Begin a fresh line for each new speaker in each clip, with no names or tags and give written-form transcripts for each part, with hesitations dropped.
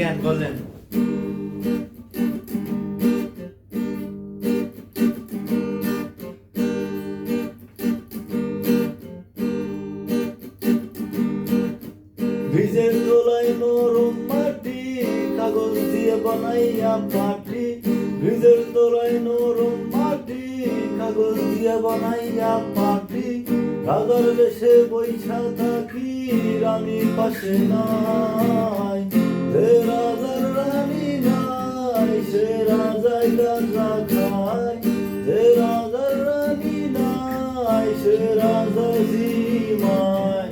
গান বলেন?
ভিজের তোলায় নরম মাটি, কাগজ দিয়ে বানাইয়া পাটি। ভিজের তোলায় নরম মাটি, কাগজ দিয়ে বানাইয়া পাটি। রাজার বেশে বৈশা থাকি, রানী পাশে নাই। যে রাজার রানী নাই, সে রাজায় গাঁজা খায়। যে রাজার রানী নাই, সে রাজা জিমায়।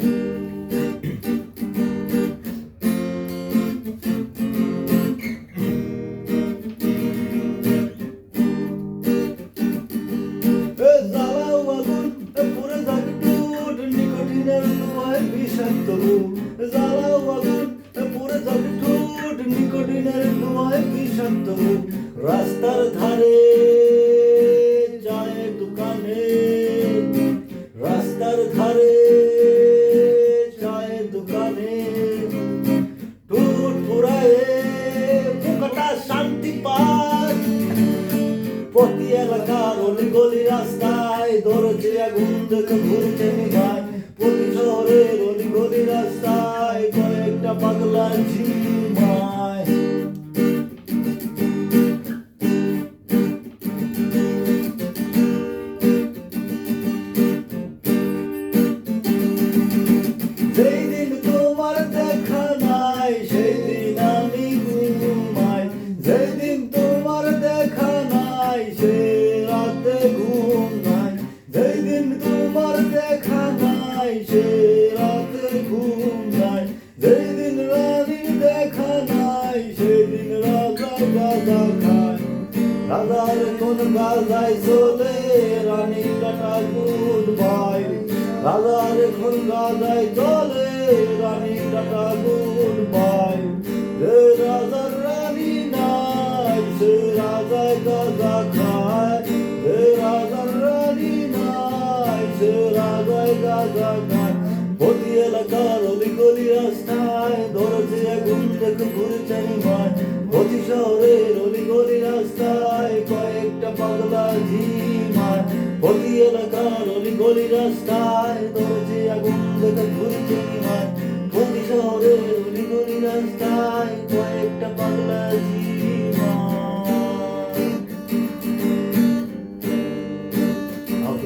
জ্বালাও আগুন পুরে যাবে ঠোঁট, নিকোটিনের ধোঁয়ায় বিষাক্ত। রাস্তার ধারে চায়ের দোকানে, রাস্তার ধারে চায়ের দোকানে ঠোঁট পুরায় পোকাটা শান্তি পায়। প্রতি এলাকার অলি গলি রাস্তায় ধরেছে আগুন দেখে ঘুরছে নিভায়। প্রতি শহরের অলি গলি রাস্তায় কয়েকটা পাগলা ঝিমায়। যেই দিন তোমার দেখা নাই, সেই দিন আমি ঘুমাই। যেই দিন তোমার দেখা নাই, সেই রাতে ঘুম নাই। যেই দিন তোমার দেখা নাই, সেই রাতে ঘুম নাই। যেই দিন রানীর দেখা নাই, সেই দিন রাজা গাঁজা খায়। রাজার কোন গাজায় চলে, রানী টাটা গুড বাই। রাজার কোন গাজায় চলে, রানী টাটা গুড বাই। যে রাজার রানী নাই, সে রাজায় গাঁজা খায়। যে রাজার রানী নাই, সে রাজায় গাঁজা খায়। প্রতি এলাকার অলি গলি রাস্তায় ধরেছে আগুন দেখে ঘুরছে নিভায়। প্রতি শহরের অলি গলি রাস্তায় কয়েকটা পাগলা ঝিমায়। প্রতি এলাকার অলি গলি রাস্তায় ধরেছে আগুন দেখে ঘুরছে নিভায়। প্রতি শহরের অলি গলি রাস্তায় কয়েকটা পাগলা ঝিমায়।